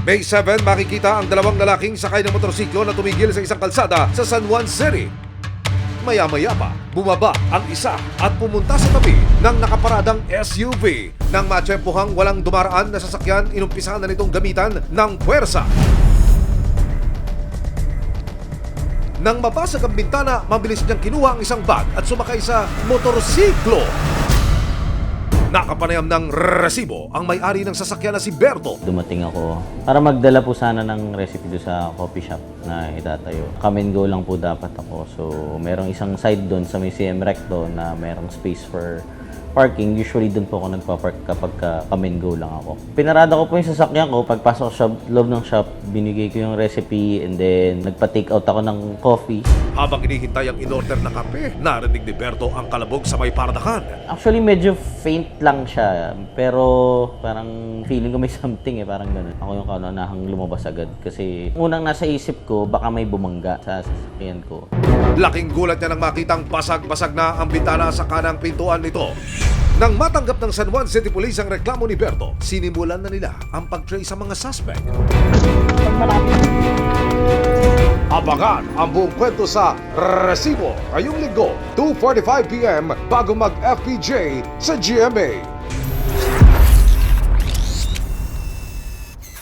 May 7, makikita ang dalawang lalaking sakay ng motorsiklo na tumigil sa isang kalsada sa San Juan City. Maya-maya pa, bumaba ang isa at pumunta sa tabi ng nakaparadang SUV. Nang matsyempohang walang dumaraan na sasakyan, inumpisahan na nitong gamitan ng puwersa. Nang mabasag ang bintana, mabilis niyang kinuha ang isang bag at sumakay sa motorsiklo. Nakapanayam ng resibo ang may-ari ng sasakyan na si Berto. Dumating ako para magdala po sana ng recipe doon sa coffee shop na itatayo. Come and go lang po dapat ako. So, merong isang side doon sa may CM Recto na merong space for parking. Usually doon po ako nagpa-park kapag come and go lang ako. Pinarada ko po yung sasakyan ko. Pagpasok sa loob ng shop, binigay ko yung recipe and then nagpa-take out ako ng coffee. Habang hinihintay ang in-order na kape, narinig ni Berto ang kalabog sa may paradakan. Actually, medyo faint lang siya. Pero parang feeling ko may something parang ganun. Ako yung kaunahang lumabas agad kasi unang nasa isip ko, baka may bumangga sa sasakyan ko. Laking gulat niya nang makitang basag-basag na ang bintana sa kanang pintuan nito. Nang matanggap ng San Juan City Police ang reklamo ni Berto, sinimulan na nila ang pag-trace sa mga suspect. Abangan ang buong kwento sa Resibo ngayong linggo, 2:45 PM bago mag-FPJ sa GMA.